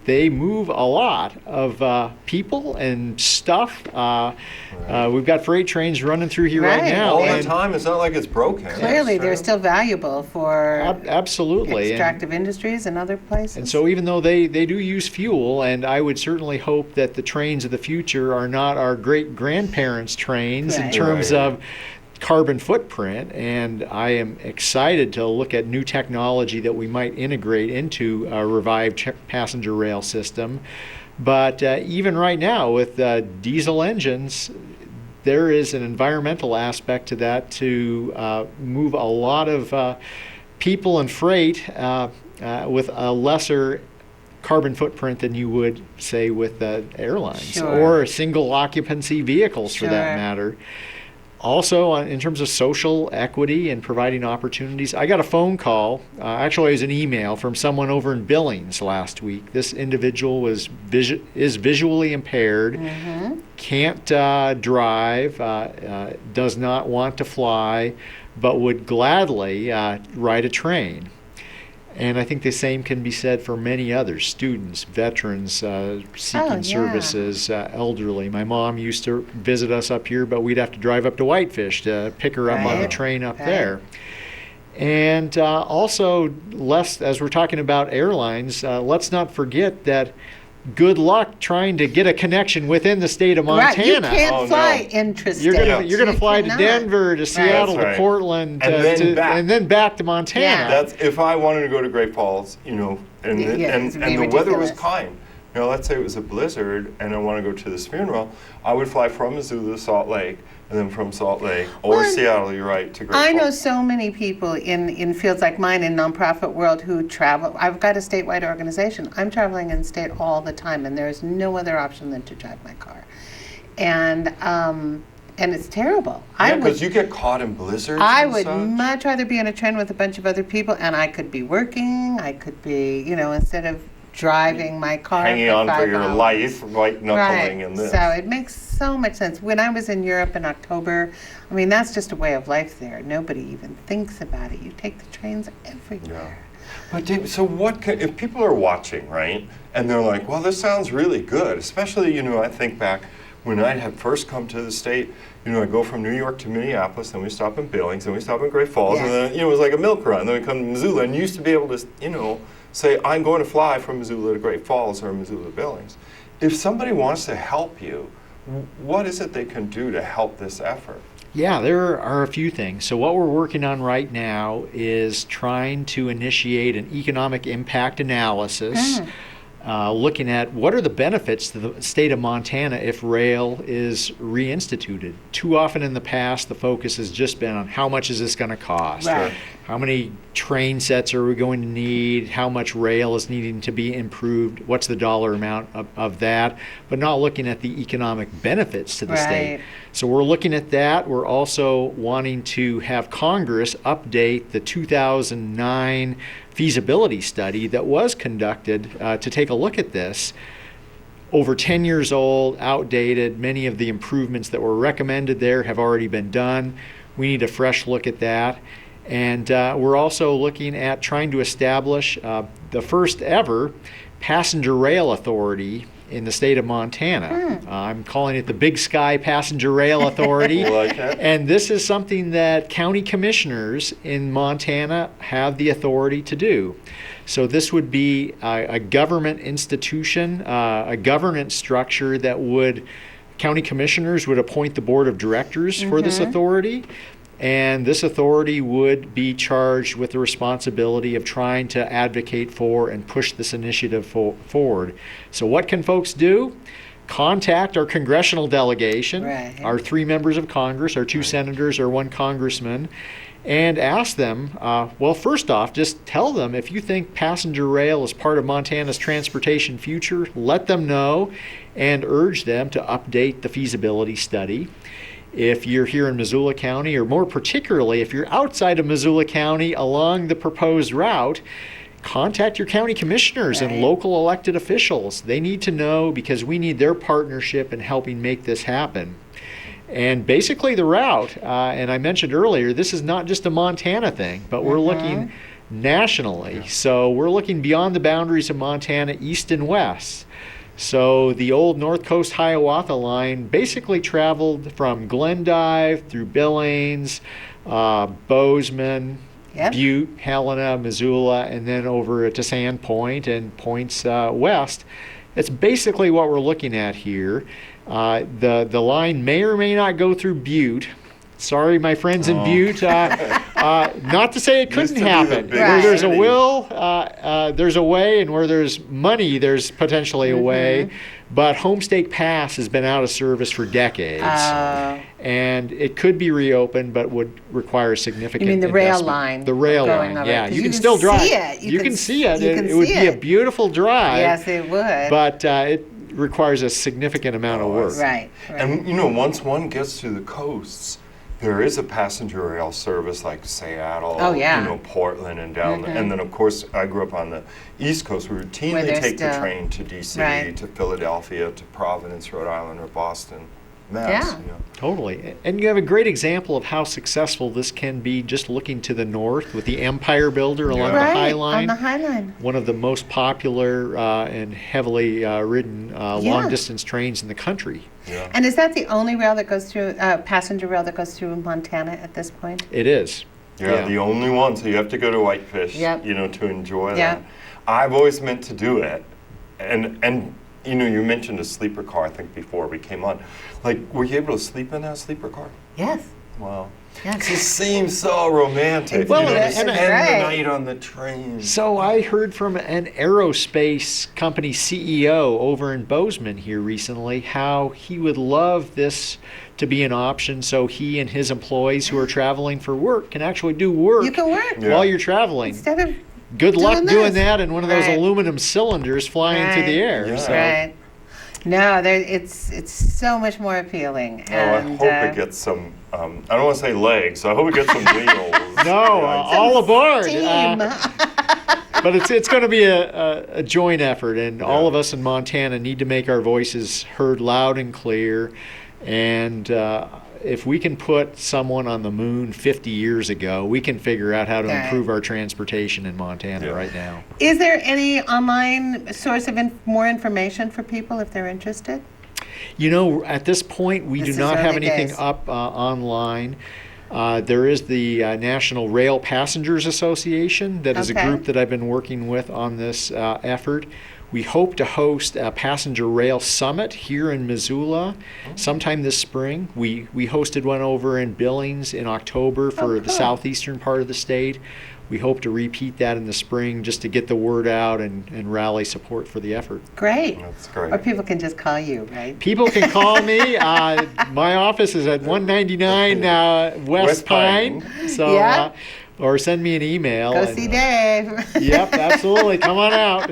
they move a lot of people and stuff. We've got freight trains running through here right now. All the time. It's not like it's broken. Clearly, they're still valuable for absolutely extractive industries and other places. And so even though they do use fuel, and I would certainly hope that the trains of the future are not our great-grandparents' trains in terms of carbon footprint, and I am excited to look at new technology that we might integrate into a revived passenger rail system. But even right now with diesel engines, there is an environmental aspect to that to move a lot of people and freight with a lesser carbon footprint than you would, say, with airlines or single occupancy vehicles for that matter. Also, in terms of social equity and providing opportunities, I got a phone call, actually it was an email from someone over in Billings last week. This individual is visually impaired, can't drive, does not want to fly, but would gladly ride a train. And I think the same can be said for many others, students, veterans, seeking services, elderly. My mom used to visit us up here, but we'd have to drive up to Whitefish to pick her up on the train up there. And also, as we're talking about airlines, let's not forget that good luck trying to get a connection within the state of Montana. Right, you can't fly interstate. You're going to fly to Denver, to Seattle, to Portland, and then back to Montana. Yeah. That's if I wanted to go to Great Falls, and the weather was kind. Let's say it was a blizzard, and I want to go to this funeral. I would fly from Missoula to Salt Lake, and then from Salt Lake or Seattle, you're right, to Great Falls. I know so many people in fields like mine in nonprofit world who travel. I've got a statewide organization. I'm traveling in state all the time, and there's no other option than to drive my car. And it's terrible. Because you get caught in blizzards. I would much rather be on a train with a bunch of other people, and I could be working. I could be, instead of driving my car hanging on for your life, white knuckling in this. So it makes so much sense. When I was in Europe in October, that's just a way of life there. Nobody even thinks about it. You take the trains everywhere. But Dave, so if people are watching, right, and they're like, well, this sounds really good, especially, I think back when I had first come to the state, I go from New York to Minneapolis, then we stop in Billings, then we stop in Great Falls, and then, it was like a milk run. Then we come to Missoula, and you used to be able to, say, I'm going to fly from Missoula to Great Falls or Missoula to Billings. If somebody wants to help you, what is it they can do to help this effort? Yeah, there are a few things. So what we're working on right now is trying to initiate an economic impact analysis, looking at what are the benefits to the state of Montana if rail is reinstituted. Too often in the past, the focus has just been on how much is this going to cost? Right. How many train sets are we going to need? How much rail is needing to be improved? What's the dollar amount of that? But not looking at the economic benefits to the state. So we're looking at that. We're also wanting to have Congress update the 2009 feasibility study that was conducted to take a look at this. Over 10 years old, outdated. Many of the improvements that were recommended there have already been done. We need a fresh look at that. And we're also looking at trying to establish the first ever passenger rail authority in the state of Montana. I'm calling it the Big Sky Passenger Rail Authority. And this is something that county commissioners in Montana have the authority to do. So this would be a government institution, a governance structure that county commissioners would appoint the board of directors for this authority. And this authority would be charged with the responsibility of trying to advocate for and push this initiative forward. So what can folks do? Contact our congressional delegation, our 3 members of Congress, our 2 senators, our 1 congressman, and ask them, well, first off, just tell them if you think passenger rail is part of Montana's transportation future, let them know and urge them to update the feasibility study. If you're here in Missoula County, or more particularly, if you're outside of Missoula County along the proposed route, contact your county commissioners and local elected officials. They need to know because we need their partnership in helping make this happen. And basically the route, and I mentioned earlier, this is not just a Montana thing, but we're looking nationally. So we're looking beyond the boundaries of Montana, east and west. So the old North Coast Hiawatha line basically traveled from Glendive through Billings, Bozeman, Butte, Helena, Missoula, and then over to Sandpoint and points west. That's basically what we're looking at here. The line may or may not go through Butte, sorry, my friends in Butte. Not to say it couldn't happen. Where there's a will, there's a way, and where there's money, there's potentially a way. But Homestake Pass has been out of service for decades, and it could be reopened, but would require a significant You mean the rail investment. line? The rail going line, over yeah. it, 'cause You can still drive. See it. You can see it. You can It would see be a it. beautiful drive. Yes, it would. But it requires a significant amount of work. Right. And once one gets to the coasts, there is a passenger rail service like Seattle, Portland, and down. And then, of course, I grew up on the East Coast. We routinely take the train to D.C., to Philadelphia, to Providence, Rhode Island, or Boston, Mass. Yeah. Totally. And you have a great example of how successful this can be just looking to the north with the Empire Builder along the High Line. On the High Line. One of the most popular and heavily ridden long-distance trains in the country. Yeah. And is that the only rail that goes through, passenger rail that goes through Montana at this point? It is. Yeah, the only one. So you have to go to Whitefish, to enjoy that. I've always meant to do it. And you mentioned a sleeper car, I think, before we came on. Like, were you able to sleep in that sleeper car? Yes. Wow. Yes. It just seems so romantic. Well, to and spend the night on the train. So I heard from an aerospace company CEO over in Bozeman here recently how he would love this to be an option so he and his employees who are traveling for work can actually do work, You can work. while you're traveling. Instead of Good luck doing this. that in one of those aluminum cylinders flying through the air. Yeah. So. Right. No, it's so much more appealing. Oh, I hope it gets some, I don't want to say legs, I hope it gets some wheels. No, all aboard. Steam. But it's going to be a joint effort, and all of us in Montana need to make our voices heard loud and clear. And if we can put someone on the moon 50 years ago, we can figure out how to improve our transportation in Montana right now. Is there any online source of more information for people if they're interested? At this point, we do not have anything up online. There is the National Rail Passengers Association. That is a group that I've been working with on this effort. We hope to host a passenger rail summit here in Missoula sometime this spring. We hosted one over in Billings in October for the southeastern part of the state. We hope to repeat that in the spring just to get the word out and rally support for the effort. Great. That's great. Or people can just call you, right? People can call me. My office is at 199 West Pine. So, or send me an email. Go see Dave. Yep, absolutely. Come on out.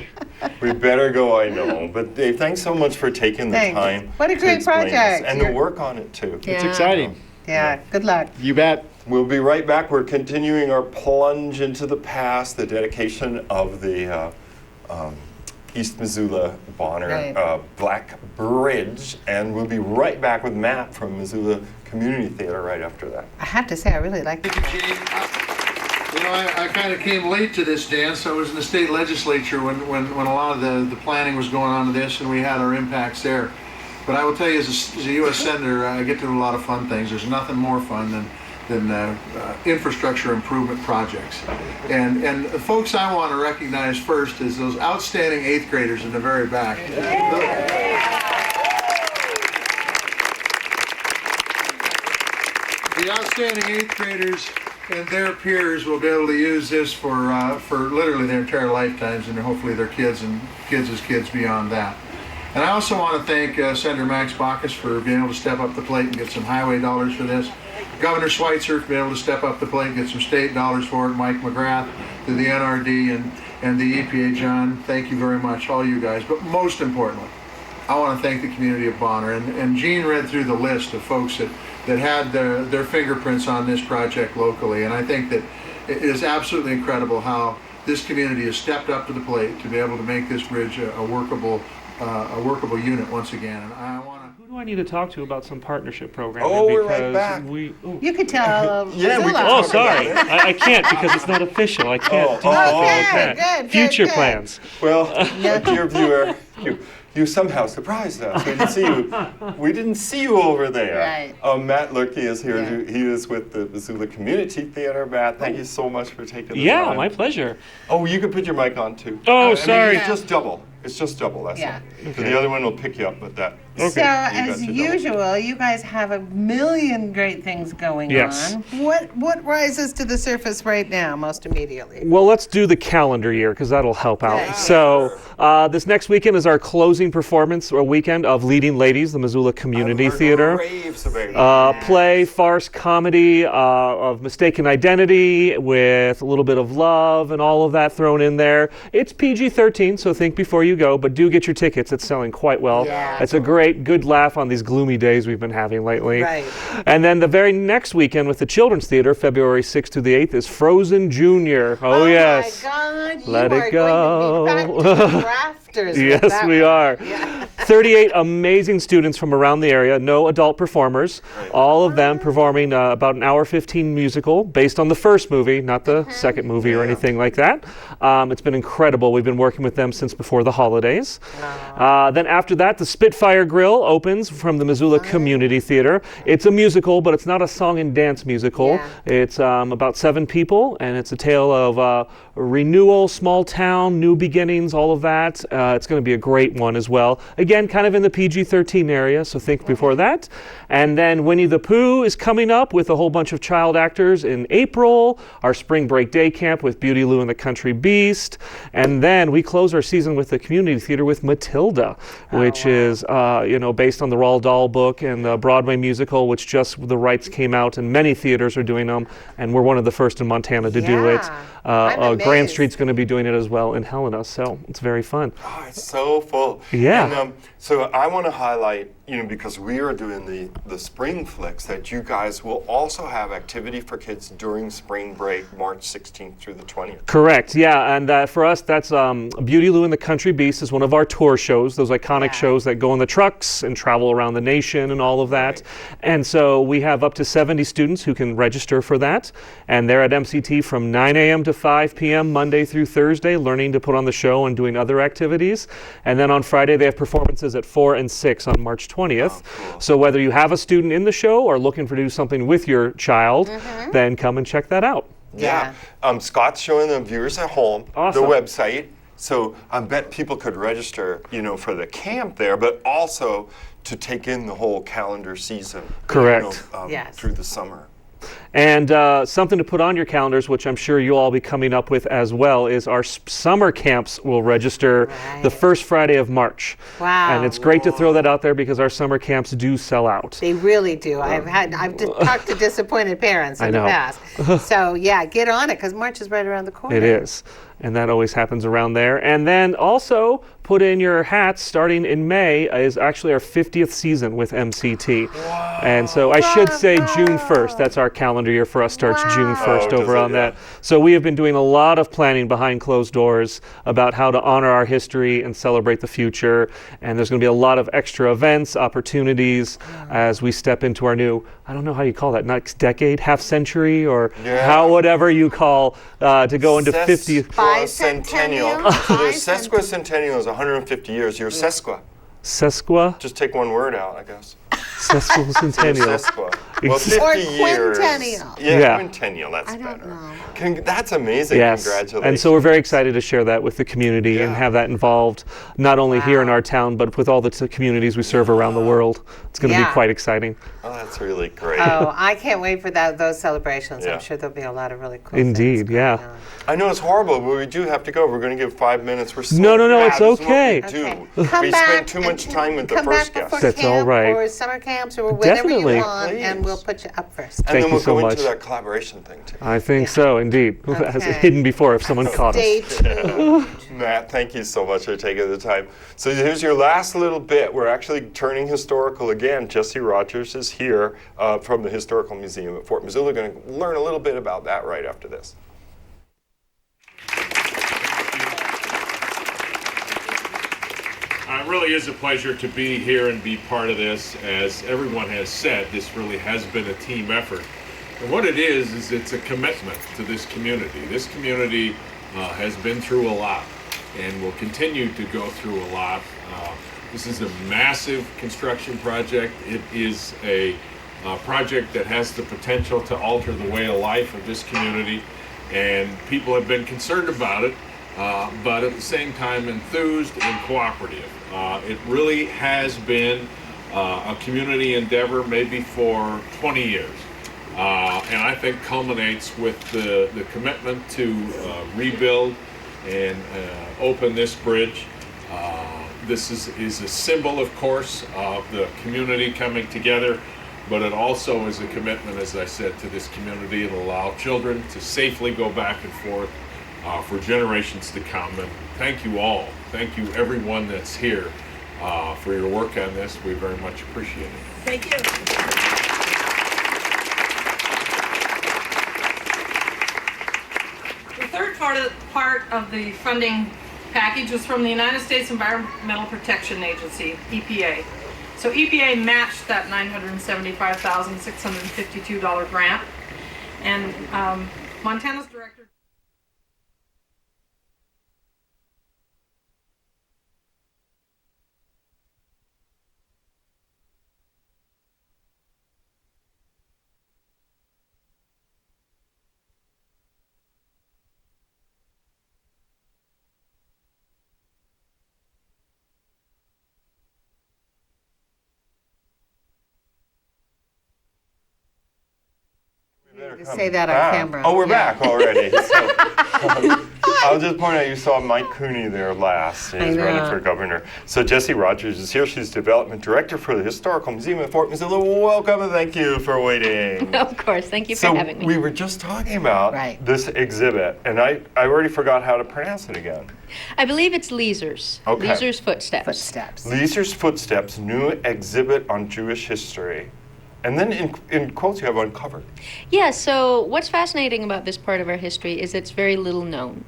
We better go, I know. But Dave, thanks so much for taking the time. What a great project. And the work on it, too. It's exciting. Yeah, good luck. You bet. We'll be right back. We're continuing our plunge into the past, the dedication of the East Missoula Bonner Black Bridge. And we'll be right back with Matt from Missoula Community Theater right after that. I have to say, I really like this. I kind of came late to this dance. I was in the state legislature when a lot of the planning was going on to this, and we had our impacts there. But I will tell you, as a U.S. Senator, I get to do a lot of fun things. There's nothing more fun than infrastructure improvement projects. And the folks I want to recognize first is those outstanding 8th graders in the very back. The outstanding 8th graders and their peers will be able to use this for literally their entire lifetimes, and hopefully their kids and kids' kids beyond that. And I also want to thank Senator Max Baucus for being able to step up the plate and get some highway dollars for this. Governor Schweitzer for being able to step up the plate and get some state dollars for it. Mike McGrath, to the NRD and the EPA. John, thank you very much, all you guys. But most importantly, I want to thank the community of Bonner. And Gene read through the list of folks that had their fingerprints on this project locally. And I think that it is absolutely incredible how this community has stepped up to the plate to be able to make this bridge a workable unit once again. And I want to. Who do I need to talk to about some partnership program? Oh, we're right back. You could tell. Oh, sorry. I can't because it's not official. I can't. Good. Future plans. Well, dear viewer, you somehow surprised us. We didn't see you over there. Right. Matt Lurkey is here. Yeah. He is with the Missoula Community Theater. Matt, thank you so much for taking the time. Yeah, my pleasure. Oh, you can put your mic on too. Oh, sorry. Just double. It's just double, that's Yeah. all. So the other one will pick you up, but that. So, as usual, you guys have a million great things going Yes. on. What rises to the surface right now, most immediately? Well, let's do the calendar year because that'll help out. Yeah. So, this next weekend is our closing performance or weekend of Leading Ladies, the Missoula Community Theater. Play, farce, comedy of mistaken identity with a little bit of love and all of that thrown in there. It's PG-13, so think before you go, but do get your tickets. It's selling quite well. Yeah. It's a great, good laugh on these gloomy days we've been having lately. Right. And then the very next weekend with the Children's Theater, February 6th to the 8th, is Frozen Junior. Oh yes. My God, Let you it are go. going to be back to the rafters. with Yes, that we one. are. Yeah. 38 amazing students from around the area, no adult performers, all of them performing about an hour 15 musical based on the first movie, not the second movie or anything like that. It's been incredible. We've been working with them since before the holidays. Then after that, the Spitfire Grill opens from the Missoula Community Theater. It's a musical, but it's not a song and dance musical. Yeah. It's about 7 people, and it's a tale of renewal, small town, new beginnings, all of that. It's going to be a great one as well. Again, kind of in the PG-13 area, so think before that. And then Winnie the Pooh is coming up with a whole bunch of child actors in April. Our spring break day camp with Beauty Lou and the Country Beast. And then we close our season with the community theater with Matilda, which is based on the Roald Dahl book and the Broadway musical, which just the rights came out, and many theaters are doing them. And we're one of the first in Montana to do it. Grand Street's going to be doing it as well in Helena, so it's very fun. Oh, it's so full. Yeah. And, so I want to highlight, because we are doing the spring flicks, that you guys will also have activity for kids during spring break, March 16th through the 20th. Correct, yeah, and for us, that's Beauty Lou and the Country Beast is one of our tour shows, those iconic shows that go on the trucks and travel around the nation and all of that. And so we have up to 70 students who can register for that, and they're at MCT from 9 a.m. to 5 p.m. Monday through Thursday, learning to put on the show and doing other activities. And then on Friday, they have performances at 4 and 6 on March 20th. Oh, cool. So whether you have a student in the show or looking to do something with your child, then come and check that out. Yeah. Scott's showing the viewers at home the website. So I bet people could register, for the camp there, but also to take in the whole calendar season. Correct. Through the summer. And something to put on your calendars, which I'm sure you'll all be coming up with as well, is our summer camps will register the first Friday of March. Wow. And it's great to throw that out there because our summer camps do sell out. They really do. I've talked to disappointed parents in the past. So yeah, get on it because March is right around the corner. It is. And that always happens around there. And then also put in your hats, starting in May is actually our 50th season with MCT. Wow. And so I should say June 1st. That's our calendar year for us, starts June 1st over on that. So we have been doing a lot of planning behind closed doors about how to honor our history and celebrate the future. And there's going to be a lot of extra events, opportunities as we step into our new, I don't know how you call that, next decade, half century, or whatever you call to go into 50. Bicentennial. So there's sesquicentennial is 150 years. You're sesqua. Sesqua? Just take one word out, I guess. Sesquicentennial. Sesqua. Well, 50 or years. Quintennial. Yeah, quintennial, that's better. That's amazing. Yes. Congratulations. And so we're very excited to share that with the community and have that involved not only here in our town, but with all the communities we serve around the world. It's going to be quite exciting. Oh, that's really great. Oh, I can't wait for those celebrations. I'm sure there'll be a lot of really cool Indeed, things I know it's horrible, but we do have to go. We're going to give 5 minutes. We're so No, it's okay. We spend too much time with the first guest. That's all right. Or summer camps or whenever Definitely. you want, and we'll put you up first. And then we'll so go much. into that collaboration thing too. I think so, indeed. As hidden before if someone caught us. Stay tuned. Matt, thank you so much for taking the time. So here's your last little bit. We're actually turning historical again. Jesse Rogers is here from the Historical Museum at Fort Missoula. We're going to learn a little bit about that right after this. It really is a pleasure to be here and be part of this. As everyone has said, this really has been a team effort. And what it is it's a commitment to this community. This community has been through a lot and will continue to go through a lot. This is a massive construction project. It is a project that has the potential to alter the way of life of this community, and people have been concerned about it. but at the same time enthused and cooperative. It really has been a community endeavor maybe for 20 years. And I think culminates with the commitment to rebuild and open this bridge. This is a symbol, of course, of the community coming together, but it also is a commitment, as I said, to this community to allow children to safely go back and forth for generations to come. And thank you all. Thank you everyone that's here for your work on this. We very much appreciate it. Thank you. The third part of the funding package was from the United States Environmental Protection Agency, EPA. So EPA matched that $975,652 grant, and Montana's director. To say that on camera. Oh, we're back already. So, I'll just point out you saw Mike Cooney there last. He's running for governor. So Jessie Rogers is here. She's development director for the Historical Museum of Fort Missoula. Welcome and thank you for waiting. Of course, thank you for having me. We were just talking about this exhibit, and I already forgot how to pronounce it again. I believe it's Leaser's. Okay. Leaser's Footsteps. Leaser's Footsteps, new exhibit on Jewish history. And then in quotes you have uncovered. Yeah, so what's fascinating about this part of our history is it's very little known.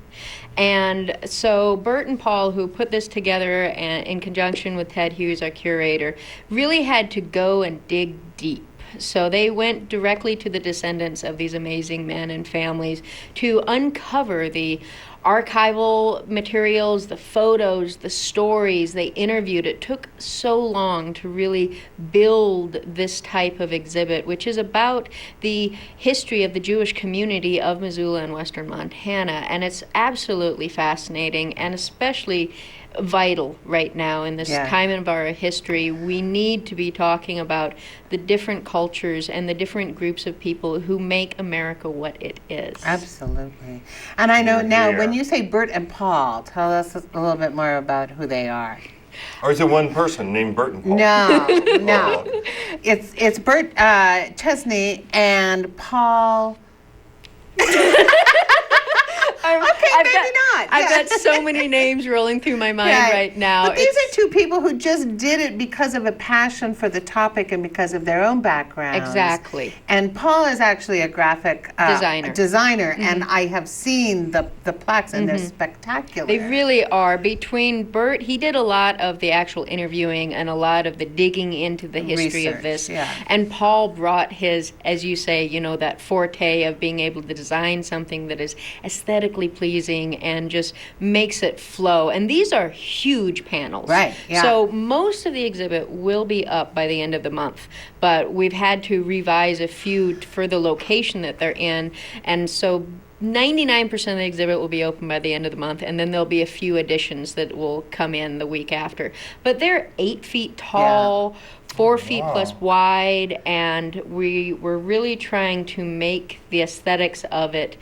And so Bert and Paul, who put this together in conjunction with Ted Hughes, our curator, really had to go and dig deep. So they went directly to the descendants of these amazing men and families to uncover the archival materials, the photos, the stories. They interviewed. It took so long to really build this type of exhibit, which is about the history of the Jewish community of Missoula and western Montana. And it's absolutely fascinating and especially vital right now in this time of our history. We need to be talking about the different cultures and the different groups of people who make America what it is. Absolutely. And I know now, when you say Bert and Paul, tell us a little bit more about who they are. Or is it one person named Bert and Paul? No. It's Bert Chesney and Paul. I've got so many names rolling through my mind right now. But these are two people who just did it because of a passion for the topic and because of their own backgrounds. Exactly. And Paul is actually a graphic designer, and I have seen the plaques, and they're spectacular. They really are. Between Bert, he did a lot of the actual interviewing and a lot of the digging into the history of this. And Paul brought his, as you say, that forte of being able to design something that is aesthetically pleasing and just makes it flow. And these are huge panels. So most of the exhibit will be up by the end of the month, but we've had to revise a few for the location that they're in. And so 99% of the exhibit will be open by the end of the month, and then there'll be a few additions that will come in the week after. But they're 8 feet tall, 4 feet plus wide, and we're really trying to make the aesthetics of it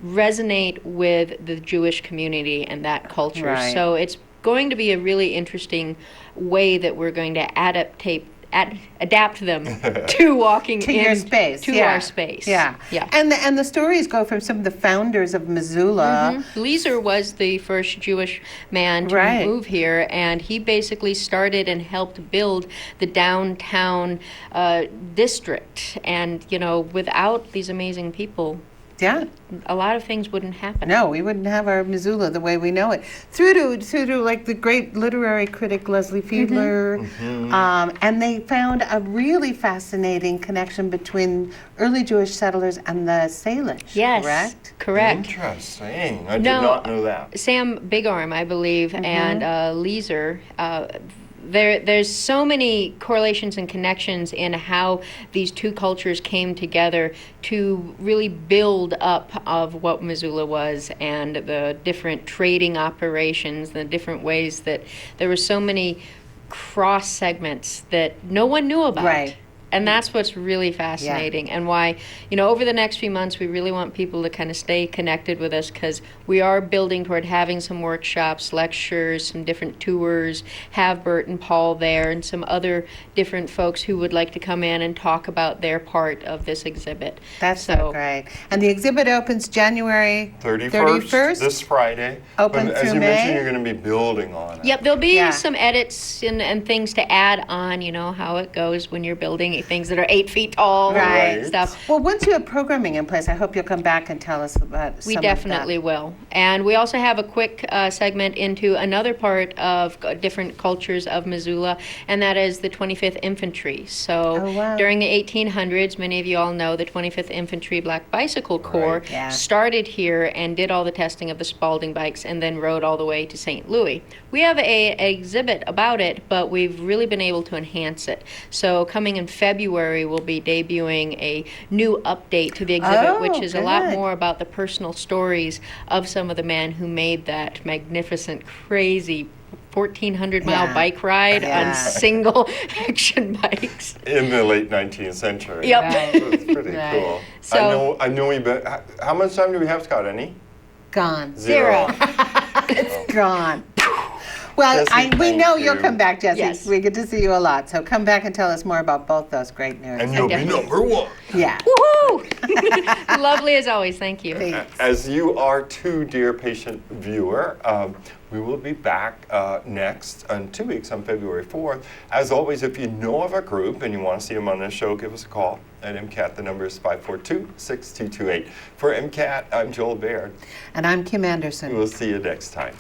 resonate with the Jewish community and that culture. So it's going to be a really interesting way that we're going to adapt them to walking to your space, to our space. And the stories go from some of the founders of Missoula. Leaser was the first Jewish man to move here, and he basically started and helped build the downtown district. And without these amazing people, a lot of things wouldn't happen. No, we wouldn't have our Missoula the way we know it. Through to like the great literary critic Leslie Fiedler, and they found a really fascinating connection between early Jewish settlers and the Salish. Yes, correct. Interesting. I did not know that. Sam Bigarm, I believe, and Leaser. there's so many correlations and connections in how these two cultures came together to really build up of what Missoula was, and the different trading operations, the different ways that there were so many cross segments that no one knew about. Right. And that's what's really fascinating, and why, over the next few months, we really want people to kind of stay connected with us, because we are building toward having some workshops, lectures, some different tours, have Bert and Paul there, and some other different folks who would like to come in and talk about their part of this exhibit. That's so great. And the exhibit opens January 31st? This Friday. Open but through as you May? mentioned, you're going to be building on it. Yep, there'll be some edits and things to add on, how it goes when you're building things that are 8 feet tall, Right. stuff. Well, once you have programming in place, I hope you'll come back and tell us about some We of definitely will. And we also have a quick segment into another part of different cultures of Missoula, and that is the 25th Infantry. So during the 1800s, many of you all know the 25th Infantry Black Bicycle Corps started here and did all the testing of the Spalding bikes, and then rode all the way to St. Louis. We have an exhibit about it, but we've really been able to enhance it. So coming in February, we'll be debuting a new update to the exhibit, which is a lot more about the personal stories of some of the men who made that magnificent, crazy 1,400-mile bike ride on single action bikes. In the late 19th century. Yep. So it's pretty cool. So, I know how much time do we have, Scott? Any? Gone. Zero. It's gone. Well, Jesse, we know thank you'll you. come back, Jesse. Yes. We get to see you a lot. So come back and tell us more about both those great news. And you'll be number one. Yeah. Woohoo! Lovely as always. Thank you. As you are too, dear patient viewer, we will be back next in 2 weeks on February 4th. As always, if you know of a group and you want to see them on the show, give us a call at MCAT. The number is 542-6228. For MCAT, I'm Joel Baird. And I'm Kim Anderson. We'll see you next time.